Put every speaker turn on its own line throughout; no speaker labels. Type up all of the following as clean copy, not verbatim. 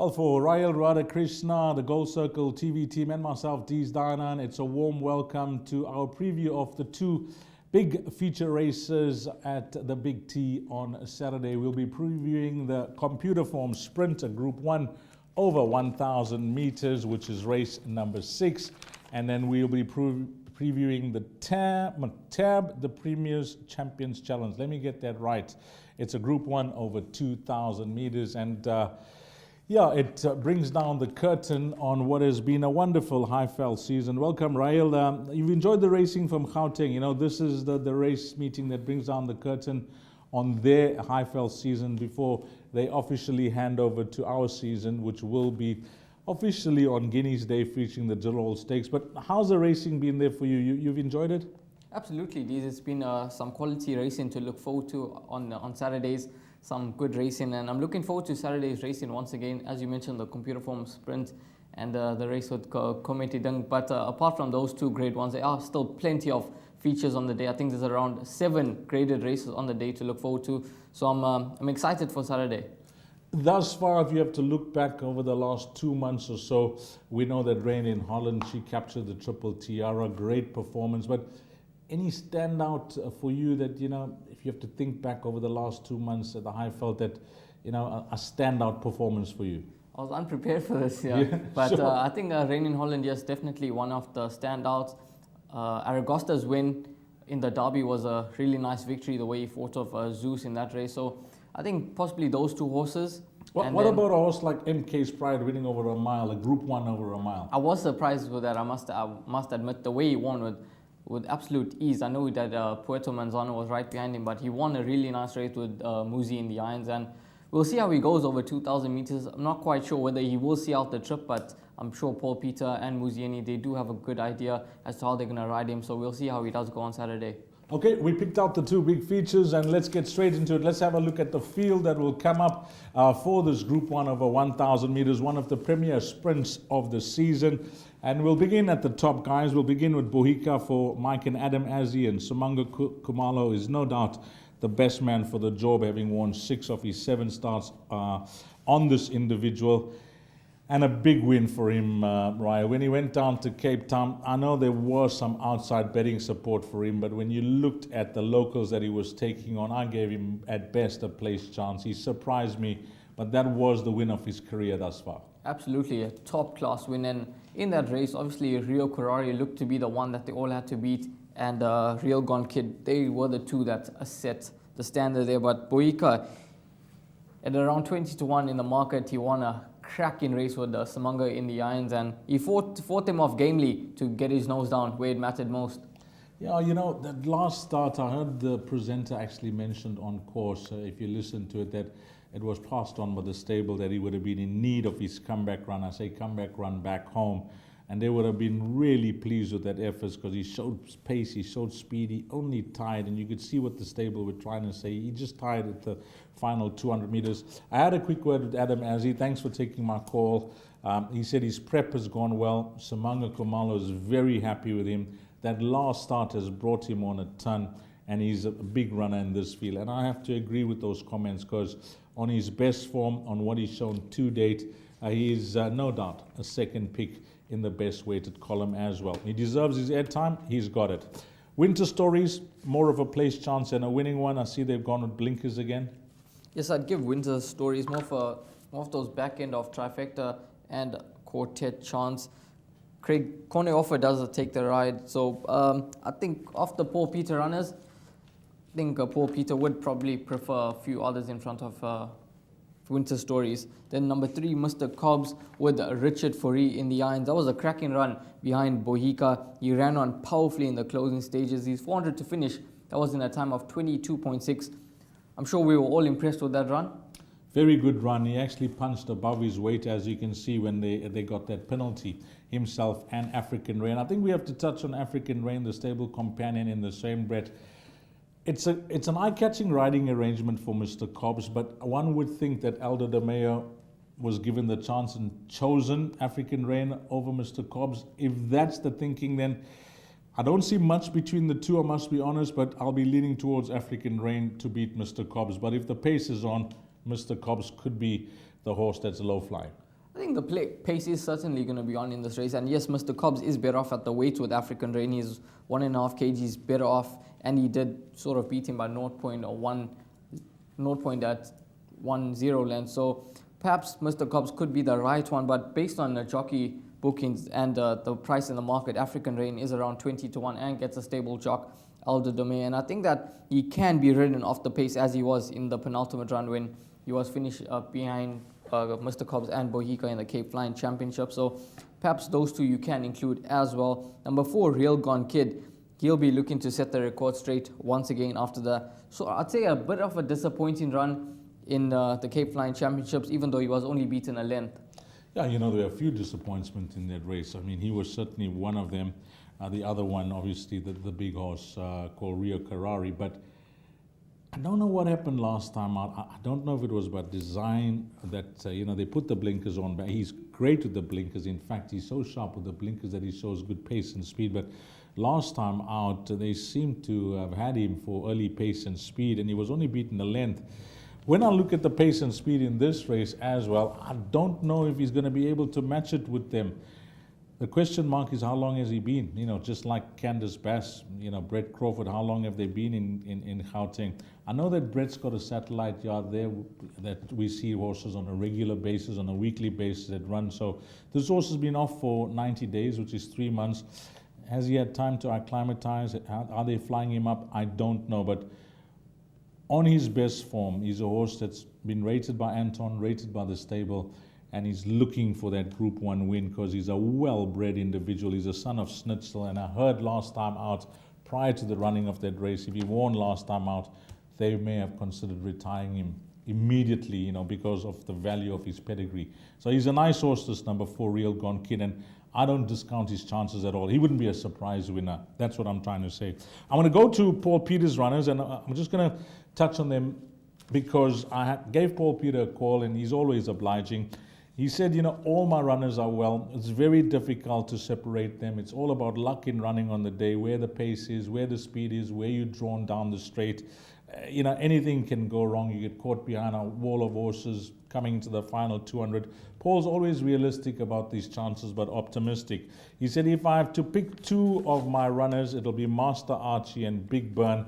Well, for Rahul Radhakrishna, the Gold Circle TV team, and myself, Dees Dayanan, it's a warm welcome to our preview of the two big feature races at the Big T on Saturday. We'll be previewing the Computaform Sprint, a Group 1 over 1,000 meters, which is race number 6. And then we'll be previewing the TAB, the Premier's Champions Challenge. Let me get that right. It's a Group 1 over 2,000 meters. And it brings down the curtain on what has been a wonderful Highveld season. Welcome, Rahul. You've enjoyed the racing from Gauteng. You know, this is the race meeting that brings down the curtain on their Highveld season before they officially hand over to our season, which will be officially on Guinea's Day, featuring the General Stakes. But how's the racing been there for you? You've enjoyed it?
Absolutely, it's been some quality racing to look forward to on Saturdays. Some good racing, and I'm looking forward to Saturday's racing once again. As you mentioned, the Computaform Sprint and the race with Kometi Deng. But apart from those two great ones, there are still plenty of features on the day. I think there's around 7 graded races on the day to look forward to. So I'm excited for Saturday.
Thus far, if you have to look back over the last 2 months or so, we know that Rain in Holland, she captured the Triple Tiara, great performance. But any standout for you that, you know, if you have to think back over the last 2 months at the Highveld, that, you know, a standout performance for you?
I was unprepared for this, but sure. I think Rain in Holland, yes, definitely one of the standouts. Aragosta's win in the Derby was a really nice victory, the way he fought off Zeus in that race. So I think possibly those two horses.
What about a horse like MK's Pride winning over a mile, a Group 1 over a mile?
I was surprised with that, I must admit, the way he won with absolute ease. I know that Puerto Manzano was right behind him, but he won a really nice race with Muzi in the irons, and we'll see how he goes over 2,000 meters. I'm not quite sure whether he will see out the trip, but I'm sure Paul Peter and Muzieni, they do have a good idea as to how they're going to ride him, so we'll see how he does go on Saturday.
Okay, we picked out the two big features, and let's get straight into it. Let's have a look at the field that will come up for this Group 1 over 1,000 meters, one of the premier sprints of the season. And we'll begin at the top, guys. We'll begin with Bohica for Mike and Adam Azzi, and Sumanga Kumalo is no doubt the best man for the job, having won 6 of his 7 starts on this individual. And a big win for him, Raya. When he went down to Cape Town, I know there was some outside betting support for him, but when you looked at the locals that he was taking on, I gave him at best a place chance. He surprised me, but that was the win of his career thus far.
Absolutely, a top-class win. And in that race, obviously, Rio Curari looked to be the one that they all had to beat, and Real Gone Kid, they were the two that set the standard there. But Bohica, at around 20-1 in the market, he won a cracking race with Samanga in the irons, and he fought him off gamely to get his nose down where it mattered most.
Yeah, you know, that last start, I heard the presenter actually mentioned on course, if you listen to it, that it was passed on by the stable that he would have been in need of his comeback run. I say comeback run back home. And they would have been really pleased with that effort, because he showed pace, he showed speed, he only tied, and you could see what the stable were trying to say. He just tied at the final 200 meters. I had a quick word with Adam Azzi. Thanks for taking my call. He said his prep has gone well. Samanga Kumalo is very happy with him. That last start has brought him on a ton, and he's a big runner in this field. And I have to agree with those comments, because on his best form, on what he's shown to date, he is no doubt a second pick in the best weighted column as well. He deserves his airtime. He's got it. Winter Stories, more of a place chance than a winning one. I see they've gone with blinkers again.
Yes, I'd give Winter Stories more of those back end of trifecta and quartet chance. Craig Koneoffer does take the ride. So I think of the Paul Peter runners, I think Paul Peter would probably prefer a few others in front of Winter Stories. Then number 3, Mr. Cobbs with Richard Foree in the irons. That was a cracking run behind Bohica. He ran on powerfully in the closing stages. He's 400 to finish. That was in a time of 22.6. I'm sure we were all impressed with that run.
Very good run. He actually punched above his weight, as you can see when they got that penalty, himself and African Rain. I think we have to touch on African Rain, the stable companion, in the same breath. It's an eye-catching riding arrangement for Mr. Cobbs, but one would think that Elder De Mayo was given the chance and chosen African Rain over Mr. Cobbs. If that's the thinking, then I don't see much between the two, I must be honest, but I'll be leaning towards African Rain to beat Mr. Cobbs. But if the pace is on, Mr. Cobbs could be the horse that's low flying.
I think the pace is certainly going to be on in this race. And yes, Mr. Cobbs is better off at the weight with African Rain. He's 1.5 kgs better off. And he did sort of beat him by 0.10 lengths. So perhaps Mr. Cobbs could be the right one. But based on the jockey bookings and the price in the market, African Rain is around 20 to 1 and gets a stable jock, Aldo Dome. And I think that he can be ridden off the pace as he was in the penultimate run when he was finished behind Mr. Cobbs and Bohica in the Cape Flying Championship. So perhaps those two you can include as well. Number 4, Real Gone Kid. He'll be looking to set the record straight once again after that. So I'd say a bit of a disappointing run in the Cape Flying Championships, even though he was only beaten a length.
Yeah, there were a few disappointments in that race. I mean, he was certainly one of them. The other one, obviously, the big horse called Rio Carrari. But I don't know what happened last time out. I don't know if it was about design that, they put the blinkers on. But he's great with the blinkers. In fact, he's so sharp with the blinkers that he shows good pace and speed. But last time out, they seem to have had him for early pace and speed, and he was only beaten a length. When I look at the pace and speed in this race as well, I don't know if he's going to be able to match it with them. The question mark is how long has he been? Just like Candice Bass, Brett Crawford, how long have they been in Gauteng? I know that Brett's got a satellite yard there that we see horses on a regular basis, on a weekly basis that run. So this horse has been off for 90 days, which is 3 months. Has he had time to acclimatize? Are they flying him up? I don't know. But on his best form, he's a horse that's been rated by Anton, rated by the stable, and he's looking for that Group 1 win because he's a well-bred individual. He's a son of Schnitzel, and I heard last time out, prior to the running of that race, if he won last time out, they may have considered retiring him immediately, because of the value of his pedigree. So he's a nice horse, this number 4, Real Gone Kid, and I don't discount his chances at all. He wouldn't be a surprise winner. That's what I'm trying to say. I want to go to Paul Peters' runners, and I'm just going to touch on them because I gave Paul Peter a call, and he's always obliging. He said, all my runners are well. It's very difficult to separate them. It's all about luck in running on the day, where the pace is, where the speed is, where you're drawn down the straight. Anything can go wrong. You get caught behind a wall of horses coming into the final 200. Paul's always realistic about these chances, but optimistic. He said, if I have to pick 2 of my runners, it'll be Master Archie and Big Burn,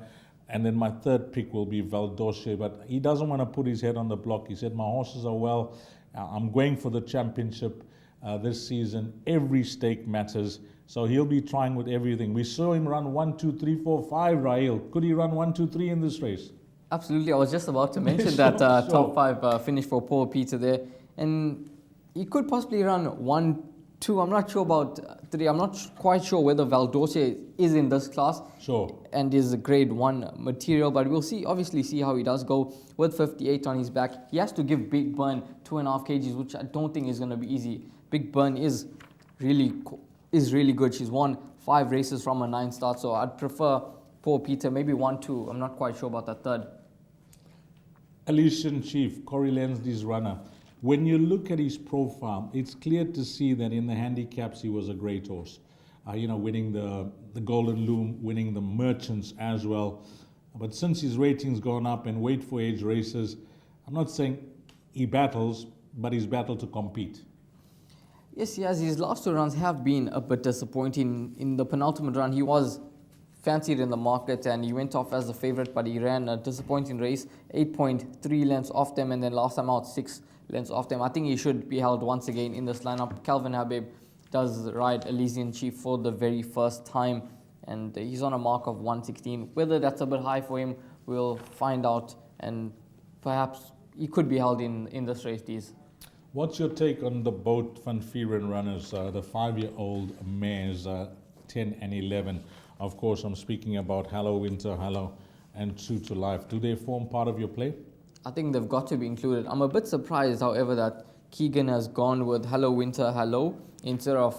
and then my third pick will be Valdoshe. But he doesn't want to put his head on the block. He said, my horses are well. I'm going for the championship this season. Every stake matters. So he'll be trying with everything. We saw him run 1, 2, 3, 4, 5, Raheel. Could he run 1, 2, 3 in this race?
Absolutely. I was just about to mention that top 5 finish for Paul Peter there. And he could possibly run 1, 2. I'm not sure about 3. I'm not quite sure whether Valdoshe is in this class.
Sure.
And is a grade 1 material. But we'll obviously see how he does go with 58 on his back. He has to give Big Burn 2.5 kgs, which I don't think is going to be easy. Big Burn is really good. She's won 5 races from a 9 start. So I'd prefer Paul Peter, maybe 1, 2. I'm not quite sure about that third.
Elysian Chief, Corey Lensley's runner. When you look at his profile, it's clear to see that in the handicaps he was a great horse. Winning the Golden Loom, winning the Merchants as well. But since his rating's gone up and weight for age races, I'm not saying he battles, but he's battled to compete.
Yes, he has. His last 2 runs have been a bit disappointing. In the penultimate run, he was fancied in the market and he went off as a favorite, but he ran a disappointing race, 8.3 lengths off them, and then last time out 6 lengths off them. I think he should be held once again in this lineup. Calvin Habib does ride Elysian Chief for the very first time, and he's on a mark of 116. Whether that's a bit high for him, we'll find out, and perhaps he could be held in this race, Dees.
What's your take on the both Van Vieren runners, the 5-year-old mares, 10 and 11? Of course, I'm speaking about Hello Winter, Hello, and True to Life. Do they form part of your play?
I think they've got to be included. I'm a bit surprised, however, that Keegan has gone with Hello Winter, Hello, instead of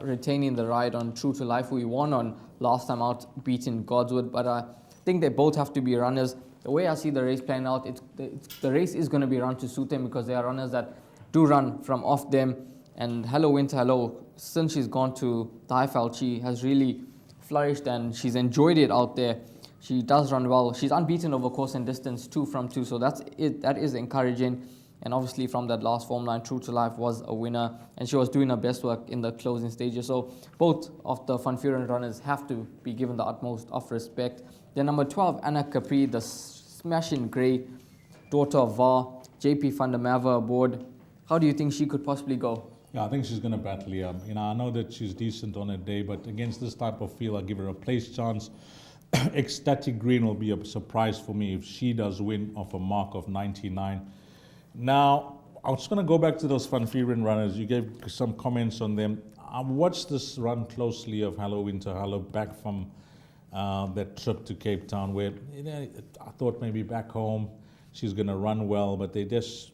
retaining the ride on True to Life, who he won on last time out, beating Godswood. But I think they both have to be runners. The way I see the race playing out, the race is going to be run to suit them because they are runners that do run from off them. And Hello Winter, Hello, since she's gone to the Highveld, she has really flourished and she's enjoyed it out there. She does run well. She's unbeaten over course and distance, 2 from 2. So that is encouraging. and obviously from that last form line, True to Life was a winner, and she was doing her best work in the closing stages. So both of the Van Vuuren runners have to be given the utmost of respect. Then number 12, Anna Capri, the smashing grey daughter of VAR, JP van der Merwe aboard. How do you think she could possibly go?
Yeah, I think she's going to battle here. I know that she's decent on a day, but against this type of field, I'll give her a place chance. Ecstatic Green will be a surprise for me if she does win off a mark of 99. Now, I'm just going to go back to those Van Vuuren runners. You gave some comments on them. I watched this run closely of Hello Winter Hello back from that trip to Cape Town, where I thought maybe back home she's going to run well, but they just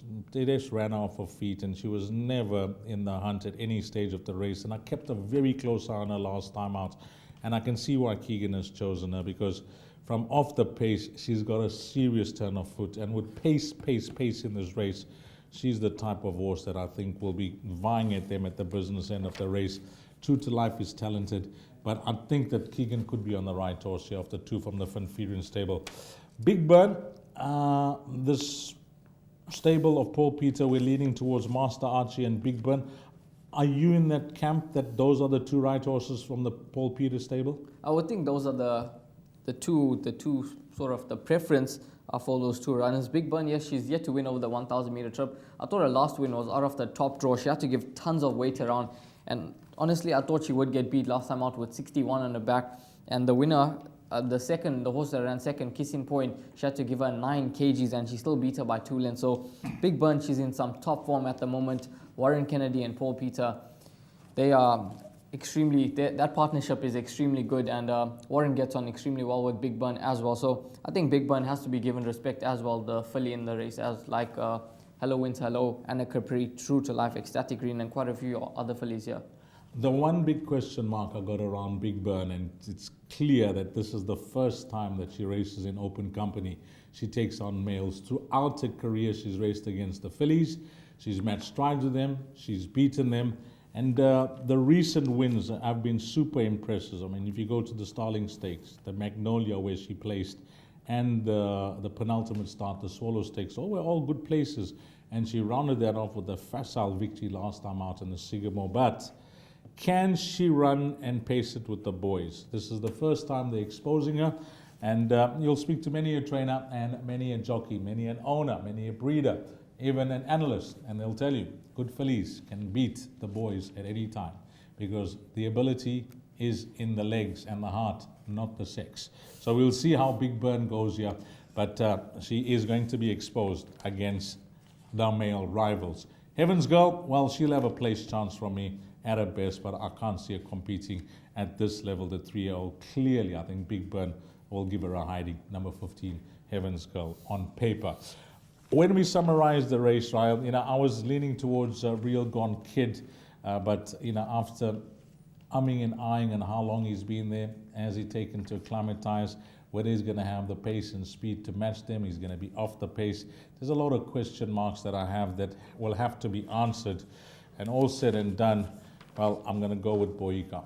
ran off her feet, and she was never in the hunt at any stage of the race. And I kept a very close eye on her last time out, and I can see why Keegan has chosen her, because from off the pace, she's got a serious turn of foot, and with pace in this race, she's the type of horse that I think will be vying at them at the business end of the race. True to Life is talented, but I think that Keegan could be on the right horse here after two from the Van Vuuren stable. Big Burn, this stable of Paul Peter, we're leaning towards Master Archie and Big Burn. Are you in that camp that those are the two right horses from the Paul Peter stable?
I would think those are the two sort of the preference for those two runners. Big Burn, yes, she's yet to win over the 1,000 meter trip. I thought her last win was out of the top draw. She had to give tons of weight around, and honestly, I thought she would get beat last time out with 61 on the back. And the winner, the horse that ran second, Kissing Point, she had to give her 9 kgs, and she still beat her by 2 lengths. So Big Burn, she's in some top form at the moment. Warren Kennedy and Paul Peter, they are that partnership is extremely good, and Warren gets on extremely well with Big Burn as well. So I think Big Burn has to be given respect as well, the filly in the race, as like Hello Winter Hello, Anna Capri, True to Life, Ecstatic Green, and quite a few other fillies here.
The one big question mark I got around Big Burn, and it's clear that this is the first time that she races in open company. She takes on males. Throughout her career, she's raced against the fillies. She's matched strides with them. She's beaten them. And the recent wins have been super impressive. I mean, if you go to the Starling Stakes, the Magnolia where she placed, and the penultimate start, the Swallow Stakes, were all good places. And she rounded that off with a facile victory last time out in the Sycamore. But can she run and pace it with the boys? This is the first time they're exposing her. And you'll speak to many a trainer and many a jockey, many an owner, many a breeder, even an analyst, and they'll tell you good fillies can beat the boys at any time, because the ability is in the legs and the heart, not the sex. So we'll see how Big Burn goes here, but she is going to be exposed against the male rivals. Heaven's Girl, well, she'll have a place chance from me at her best, but I can't see her competing at this level. The 3-year-old, clearly, I think Big Burn will give her a hiding. Number 15, Heaven's Girl on paper. When we summarize the race, Ryle, I was leaning towards Real Gone Kid, but after umming and eyeing on how long he's been there, has he taken to acclimatize, whether he's going to have the pace and speed to match them, he's going to be off the pace. There's a lot of question marks that I have that will have to be answered. And all said and done, well, I'm going to go with Boyka.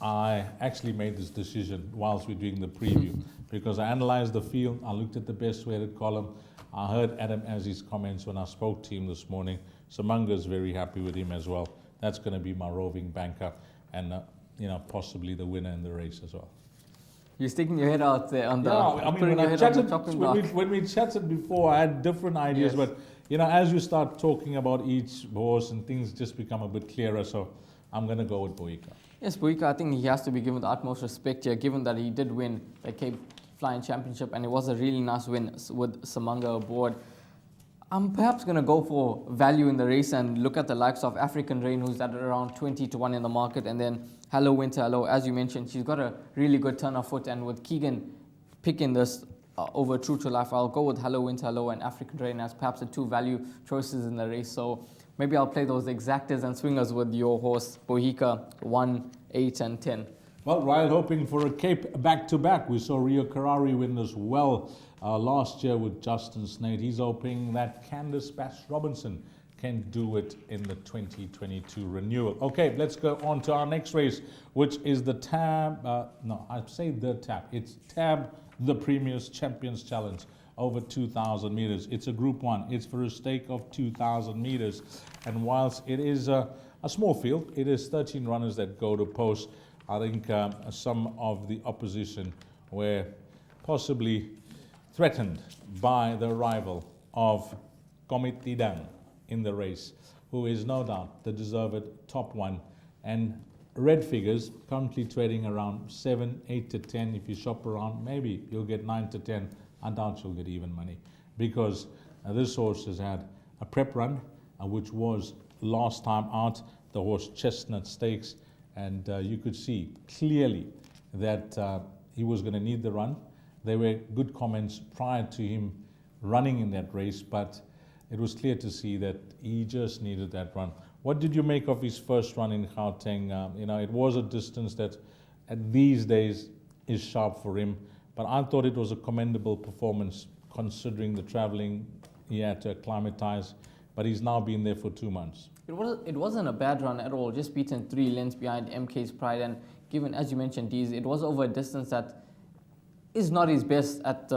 I actually made this decision whilst we're doing the preview because I analyzed the field, I looked at the best weighted column, I heard Adam Azzi's comments when I spoke to him this morning. Samanga's very happy with him as well. That's going to be my roving banker and, possibly the winner in the race as well.
You're sticking your head out there on the...
Yeah, I mean, when we chatted before, I had different ideas, yes. But, as you start talking about each horse and things just become a bit clearer, so I'm going to go with Boyka.
Yes, Boyka, I think he has to be given the utmost respect here, given that he did win the Cape Flying Championship, and it was a really nice win with Samanga aboard. I'm perhaps going to go for value in the race and look at the likes of African Rain, who's at around 20 to 1 in the market, and then Hello Winter Hello. As you mentioned, she's got a really good turn of foot, and with Keegan picking this over True to Life, I'll go with Hello Winter Hello and African Rain as perhaps the two value choices in the race. So maybe I'll play those exactors and swingers with your horse, Boyka, 1, 8, and 10.
Well, Ryle hoping for a Cape back-to-back. We saw Rio Carrari win as well last year with Justin Snade. He's hoping that Candice Bass-Robinson can do it in the 2022 renewal. Okay, let's go on to our next race, which is the Tab, It's Tab, the Premier's Champions Challenge over 2,000 meters. It's a Group 1. It's for a stake of 2,000 meters. And whilst it is a small field, it is 13 runners that go to post. I think some of the opposition were possibly threatened by the arrival of Computaform in the race, who is no doubt the deserved top one. And red figures currently trading around 7, 8 to 10. If you shop around, maybe you'll get 9 to 10. I doubt you'll get even money, because this horse has had a prep run, which was last time out, the horse Chestnut Stakes, and you could see clearly that he was going to need the run. There were good comments prior to him running in that race, but it was clear to see that he just needed that run. What did you make of his first run in Gauteng? It was a distance that at these days is sharp for him, but I thought it was a commendable performance considering the traveling he had to acclimatize, but he's now been there for 2 months.
It wasn't a bad run at all, just beaten 3 lengths behind MK's Pride, and given, as you mentioned, Dees, it was over a distance that is not his best at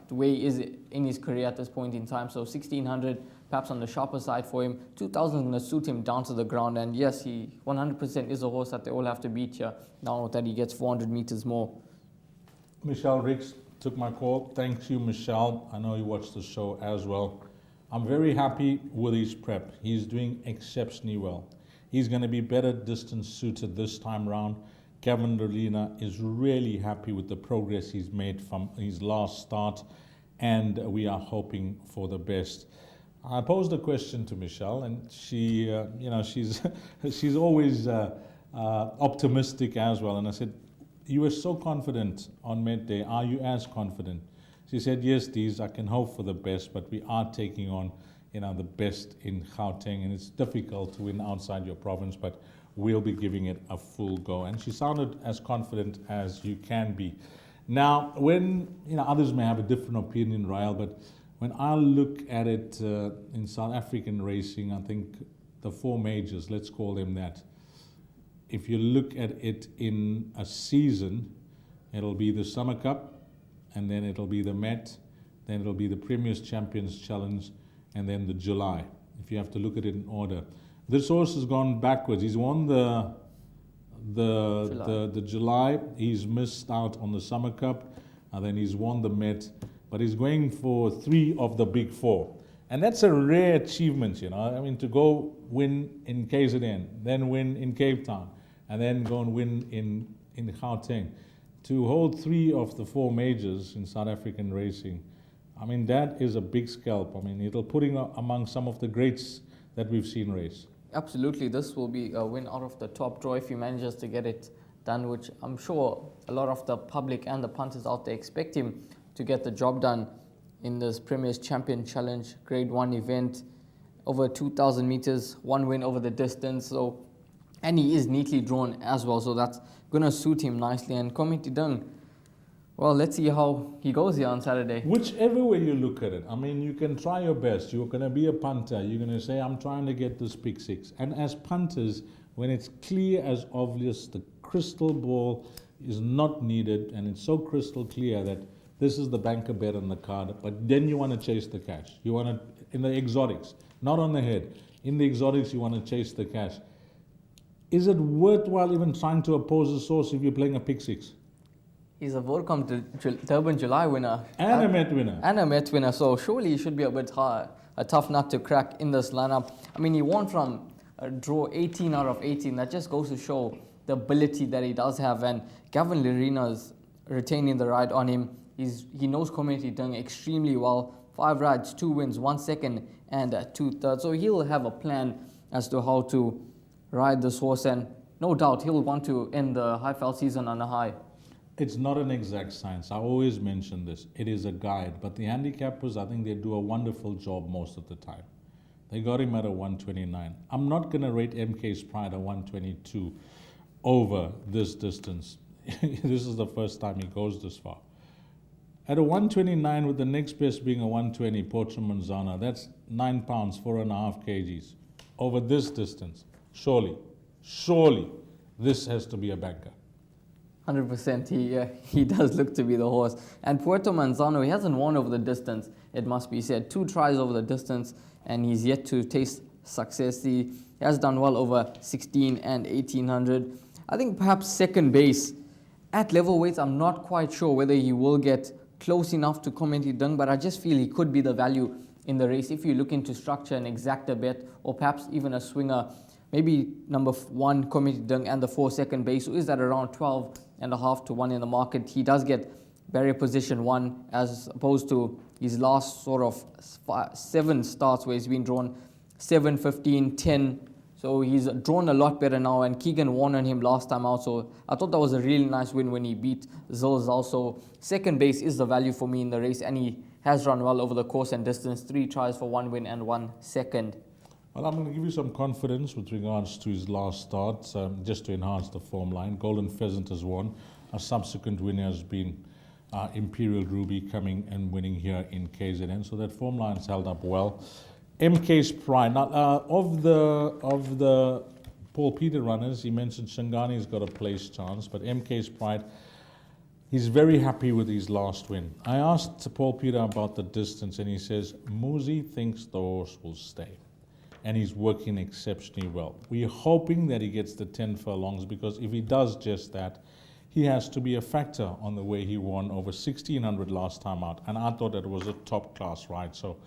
where he is in his career at this point in time. So 1,600 perhaps on the sharper side for him. 2,000 is going to suit him down to the ground, and yes, he 100% is a horse that they all have to beat here, now that he gets 400 meters more.
Michelle Ricks took my call. Thank you, Michelle. I know you watched the show as well. I'm very happy with his prep. He's doing exceptionally well. He's going to be better distance suited this time round. Gavin Lorena is really happy with the progress he's made from his last start, and we are hoping for the best. I posed a question to Michelle, and she, she's always optimistic as well. And I said, "You were so confident on Met Day. Are you as confident?" She said, "Yes, Dees, I can hope for the best, but we are taking on, the best in Gauteng, and it's difficult to win outside your province, but we'll be giving it a full go." And she sounded as confident as you can be. Now, when, others may have a different opinion, Rael, but when I look at it in South African racing, I think the 4 majors, let's call them that, if you look at it in a season, it'll be the Summer Cup, and then it'll be the Met, then it'll be the Premier's Champions Challenge, and then the July, if you have to look at it in order. This horse has gone backwards. He's won the July. He's missed out on the Summer Cup, and then he's won the Met, but he's going for 3 of the big 4. And that's a rare achievement, to go win in KZN, then win in Cape Town, and then go and win in Gauteng. To hold 3 of the 4 majors in South African racing, that is a big scalp. It'll put him among some of the greats that we've seen race.
Absolutely, this will be a win out of the top draw if he manages to get it done, which I'm sure a lot of the public and the punters out there expect him to get the job done in this Premier's Champion Challenge Grade 1 event. Over 2,000 meters, 1 win over the distance, and he is neatly drawn as well, so that's going to suit him nicely. And Computaform, well, let's see how he goes here on Saturday.
Whichever way you look at it, you can try your best. You're going to be a punter. You're going to say, I'm trying to get this pick 6. And as punters, when it's clear as obvious, the crystal ball is not needed, and it's so crystal clear that this is the banker bet on the card, but then you want to chase the cash. You want to, in the exotics, not on the head. In the exotics, you want to chase the cash. Is it worthwhile even trying to oppose the source if you're playing a pick 6?
He's a Vodacom Durban July winner.
And a Met winner.
And a Met winner, so surely he should be a tough nut to crack in this lineup. He won from a draw 18 out of 18. That just goes to show the ability that he does have. And Gavin Lorena's retaining the ride on him. He knows Computaform extremely well. 5 rides, 2 wins, 1 second, and 2 thirds. So he'll have a plan as to how to ride this horse, and no doubt he'll want to end the Highveld season on a high.
It's not an exact science. I always mention this. It is a guide. But the handicappers, I think they do a wonderful job most of the time. They got him at a 129. I'm not going to rate MK's Pride a 122 over this distance. This is the first time he goes this far. At a 129 with the next best being a 120, Portra Manzana, that's 9 pounds, 4.5 kgs. Over this distance, surely, this has to be a banker.
100%. He does look to be the horse. And Puerto Manzano, he hasn't won over the distance, it must be said. 2 tries over the distance, and he's yet to taste success. He has done well over 16 and 1800. I think perhaps second base. At level weights, I'm not quite sure whether he will get close enough to Kometi Dung, but I just feel he could be the value in the race if you look into structure an exacta bet, or perhaps even a swinger. Maybe number 1, Kometi Dung, and the 4 second base, who is at around 12.5 to 1 in the market. He does get barrier position 1 as opposed to his last sort of 7 starts where he's been drawn 7, 15, 10. So he's drawn a lot better now, and Keegan won on him last time out. So I thought that was a really nice win when he beat Zilzal. So second base is the value for me in the race, and he has run well over the course and distance. 3 tries for 1 win and 1 second.
Well, I'm going to give you some confidence with regards to his last start, just to enhance the form line. Golden Pheasant has won. A subsequent winner has been Imperial Ruby, coming and winning here in KZN. So that form line's held up well. MK's Pride. Now, of the Paul Peter runners, he mentioned Shangani's got a place chance, but MK's Pride, he's very happy with his last win. I asked Paul Peter about the distance, and he says Muzi thinks the horse will stay, and he's working exceptionally well. We're hoping that he gets the 10 furlongs, because if he does just that, he has to be a factor on the way he won over 1600 last time out, and I thought that was a top class ride. So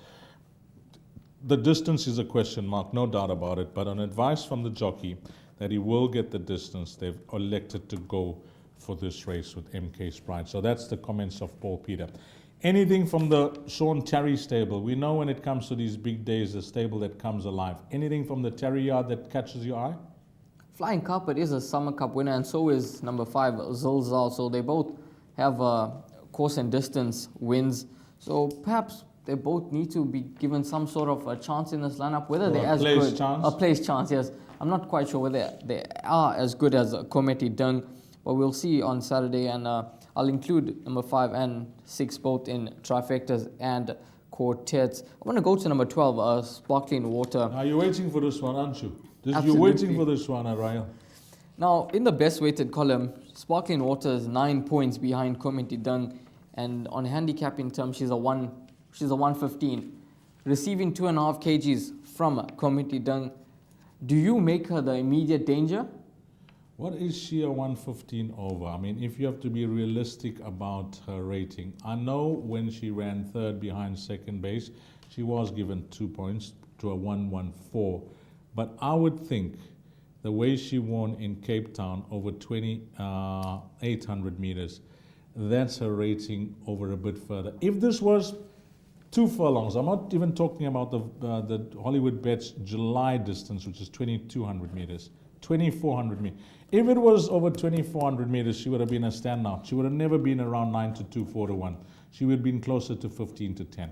the distance is a question mark, no doubt about it, but on advice from the jockey that he will get the distance, they've elected to go for this race with MK's Pride. So that's the comments of Paul Peter. Anything from the Sean Terry stable? We know when it comes to these big days, the stable that comes alive. Anything from the Terry yard that catches your eye?
Flying Carpet is a Summer Cup winner, and so is number 5, Zilzal. So they both have course and distance wins. So perhaps they both need to be given some sort of a chance in this lineup. Whether they're as good, a place chance, yes. I'm not quite sure whether they are as good as Kometi Dung, but we'll see on Saturday. And I'll include number 5 and 6 both in trifectas and quartets. I want to go to number 12, Sparkling Water.
Are you waiting for this one, aren't you?
Absolutely.
You're waiting for this one, Ariel.
Now, in the best weighted column, Sparkling Water is 9 points behind Kometi Dung, and on handicapping terms, she's a 115, receiving 2.5 kgs from Kometi Dung. Do you make her the immediate danger?
What is she a 115 over? I mean, if you have to be realistic about her rating, I know when she ran 3rd behind second base, she was given 2 points to a 114. But I would think the way she won in Cape Town over 800 meters, that's her rating over a bit further. If this was 2 furlongs, I'm not even talking about the Hollywood Bets July distance, which is 2,200 meters, 2,400 meters. If it was over 2,400 meters, she would have been a standout. She would have never been around 9 to 2, 4 to 1. She would have been closer to 15 to 10.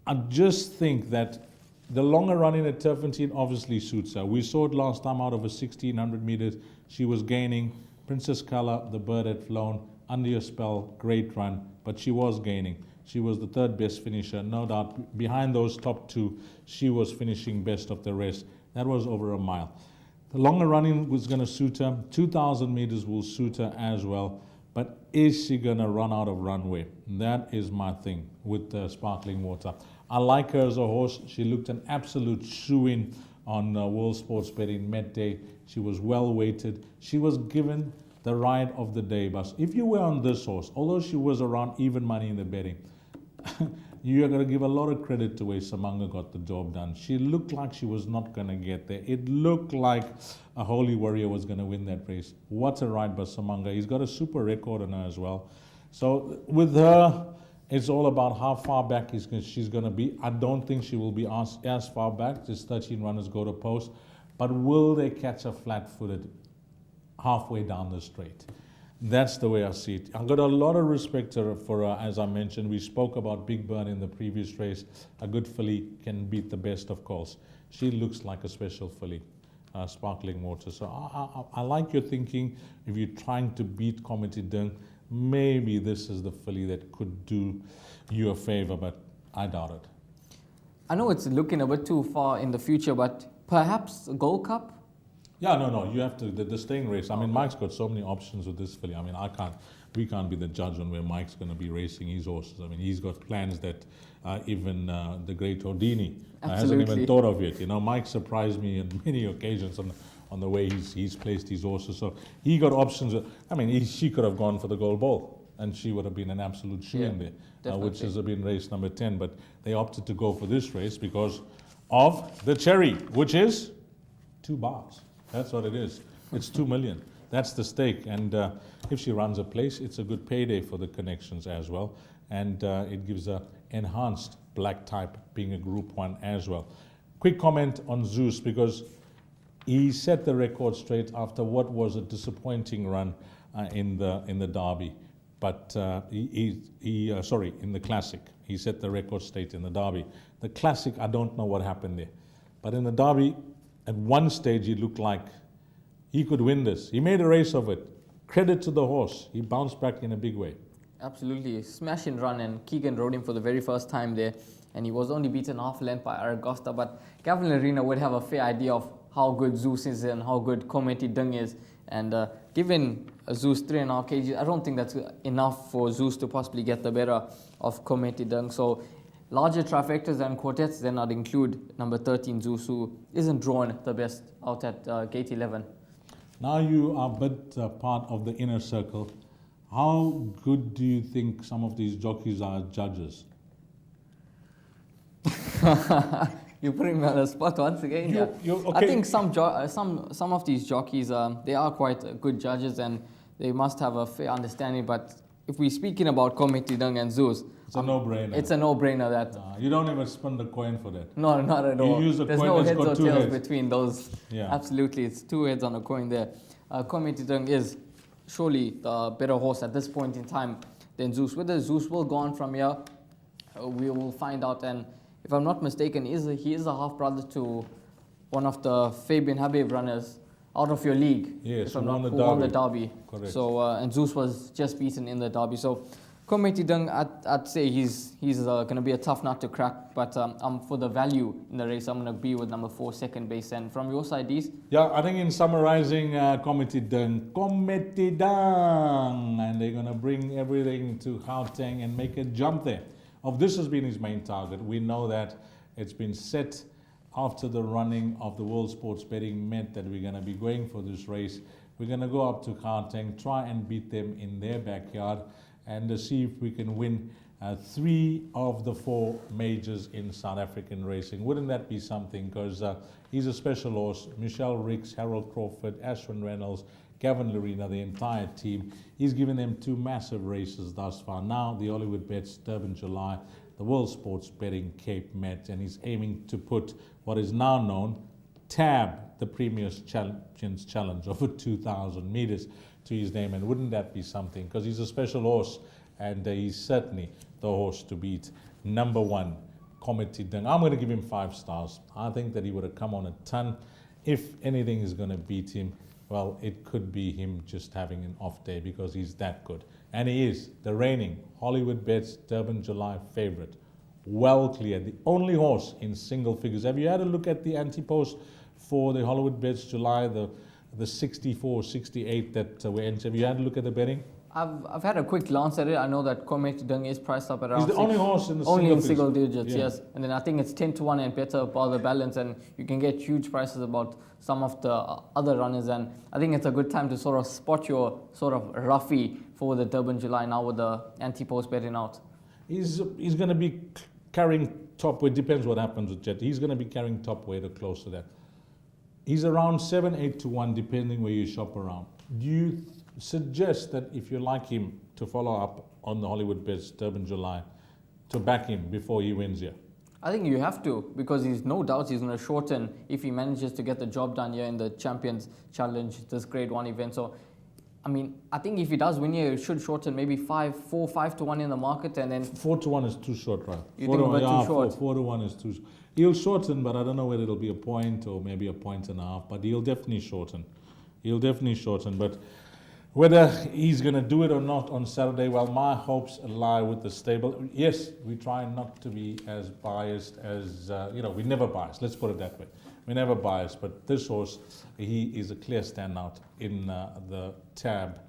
I just think that the longer running at Turffontein obviously suits her. We saw it last time out over 1,600 meters. She was gaining. Princess Color, the bird had flown. Under your spell, great run, but she was gaining. She was the 3rd best finisher, no doubt. Behind those top 2, she was finishing best of the rest. That was over a mile. The longer running was going to suit her. 2,000 meters will suit her as well. But is she going to run out of runway? That is my thing with Sparkling Water. I like her as a horse. She looked an absolute shoo-in on World Sports Betting Met Day. She was well weighted. She was given the ride of the day. But if you were on this horse, although she was around even money in the betting, you are going to give a lot of credit to where Samanga got the job done. She looked like she was not going to get there. It looked like a Holy Warrior was going to win that race. What a ride by Samanga. He's got a super record on her as well. So with her, it's all about how far back she's going to be. I don't think she will be as far back. Just 13 runners go to post. But will they catch her flat-footed halfway down the straight? That's the way I see it. I've got a lot of respect for her. As I mentioned, we spoke about Big Burn in the previous race. A good filly can beat the best, of course. She looks like a special filly, Sparkling Water. So I like your thinking. If you're trying to beat Kometi Dung, maybe this is the filly that could do you a favor, but I doubt it.
I know it's looking a bit too far in the future, but perhaps a Gold Cup?
Yeah, no. You have to the staying race. I mean, Mike's got so many options with this filly. I mean, we can't be the judge on where Mike's going to be racing his horses. I mean, he's got plans that even the great Houdini hasn't even thought of yet. You know, Mike surprised me on many occasions on the way he's placed his horses. So he got options. I mean, she could have gone for the gold ball, and she would have been an absolute shoe in there, which has been race number 10. But they opted to go for this race because of the cherry, which is 2 bars. That's what it is. It's 2 million. That's the stake. And if she runs a place, it's a good payday for the connections as well. And it gives a enhanced black type, being a Group 1 as well. Quick comment on Zeus, because he set the record straight after what was a disappointing run in the Derby. But in the Classic. He set the record straight in the Derby. The Classic, I don't know what happened there. But in the Derby, at one stage, he looked like he could win this. He made a race of it. Credit to the horse. He bounced back in a big way.
Absolutely. Smashing run, and Keegan rode him for the very first time there. And he was only beaten half a length by Aragosta. But Gavin Lerena would have a fair idea of how good Zeus is and how good Kometi Dung is. And given Zeus 3.5 kg, I don't think that's enough for Zeus to possibly get the better of Kometi Dung. So larger trifectas and quartets then I'd include number 13 Zeus, who isn't drawn the best out at gate 11.
Now you are a bit part of the inner circle. How good do you think some of these jockeys are as judges?
You're putting me on the spot once again.
Okay.
I think some of these jockeys, they are quite good judges, and they must have a fair understanding. But if we're speaking about Kometi Dung and Zeus,
it's a no-brainer.
It's a no-brainer that.
You don't even spend a coin for that.
No, not at all.
You use a
There's
coin
no
that's
heads
got
or
two
tails
heads.
between those.
Yeah.
Absolutely, it's 2 heads on a coin there. Kometi Dung is surely the better horse at this point in time than Zeus. Whether Zeus will go on from here, we will find out. And if I'm not mistaken, he is a half-brother to one of the Fabian Habib runners out of your league.
Yes,
who
won
the Derby.
Correct.
So, and Zeus was just beaten in the Derby. So, Kometi Dung, I'd say he's going to be a tough nut to crack. But for the value in the race, I'm going to be with number 4, second base. And from your side, Dees?
Yeah, I think in summarizing Kometi Dung, and they're going to bring everything to Gauteng and make a jump there. This has been his main target. We know that it's been set after the running of the World Sports Betting Met that we're going to be going for this race. We're going to go up to Gauteng, try and beat them in their backyard, and see if we can win 3 of the 4 majors in South African racing. Wouldn't that be something? Because he's a special horse. Michelle Ricks, Harold Crawford, Ashwin Reynolds, Gavin Lerena, the entire team. He's given them 2 massive races thus far. Now the Hollywood Bets, Durban July, the World Sports Betting Cape Met, and he's aiming to put what is now known TAB, the Premier's Champions Challenge, over 2,000 meters to his name. And wouldn't that be something? Because he's a special horse, and he's certainly the horse to beat. Number 1, Kometi Dung. I'm going to give him 5 stars. I think that he would have come on a ton. If anything is going to beat him, well, it could be him just having an off day, because he's that good. And he is the reigning Hollywood Bets Durban July favorite. Well cleared. The only horse in single figures. Have you had a look at the anti-post for the Hollywood Bets July, the 64, 68 that were entered? Have you had a look at the betting?
I've had a quick glance at it. I know that Kometi Dung is priced up at around.
He's the only horse in the
single digits,
yeah.
Yes. And then I think it's 10-1 and better by the balance, and you can get huge prices about some of the other runners. And I think it's a good time to sort of spot your sort of roughie for the Durban July now with the anti-post betting out.
He's going to be carrying top weight. Depends what happens with Jet. He's going to be carrying top weight or close to that. He's around 7-8 to 1, depending where you shop around. Do you suggest that if you like him to follow up on the Hollywood Bets Durban July, to back him before he wins here?
I think you have to, because he's no doubt he's going to shorten if he manages to get the job done here in the Champions Challenge, this Grade 1 event. So, I mean, I think if he does win here, he should shorten maybe 5 to 1 in the market, and then
4 to 1 is too short, right?
You think a bit too short?
4 to 1 is too short. He'll shorten, but I don't know whether it'll be a point or maybe a point and a half, but he'll definitely shorten. But whether he's going to do it or not on Saturday, well, my hopes lie with the stable. Yes, we try not to be as biased as, we're never biased, let's put it that way. we're never biased, but this horse, he is a clear standout in the tab,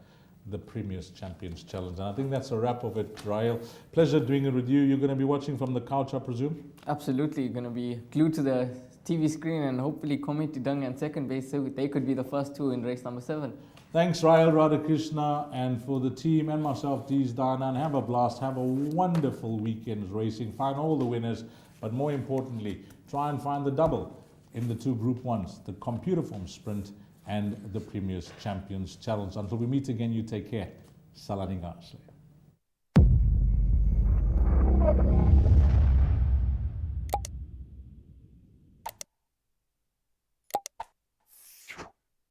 the Premier's Champions Challenge. And I think that's a wrap of it, Rael. Pleasure doing it with you. You're going to be watching from the couch, I presume?
Absolutely. You're going to be glued to the TV screen and hopefully comment to Dung and second base so they could be the first two in race number 7.
Thanks, Rael Radhakrishna, and for the team and myself, Dees Danan. Have a blast. Have a wonderful weekend racing. Find all the winners, but more importantly, try and find the double in the 2 Group 1s, the Computaform Sprint and the Premier's Champions Challenge. Until we meet again, you take care. Salani Gasle.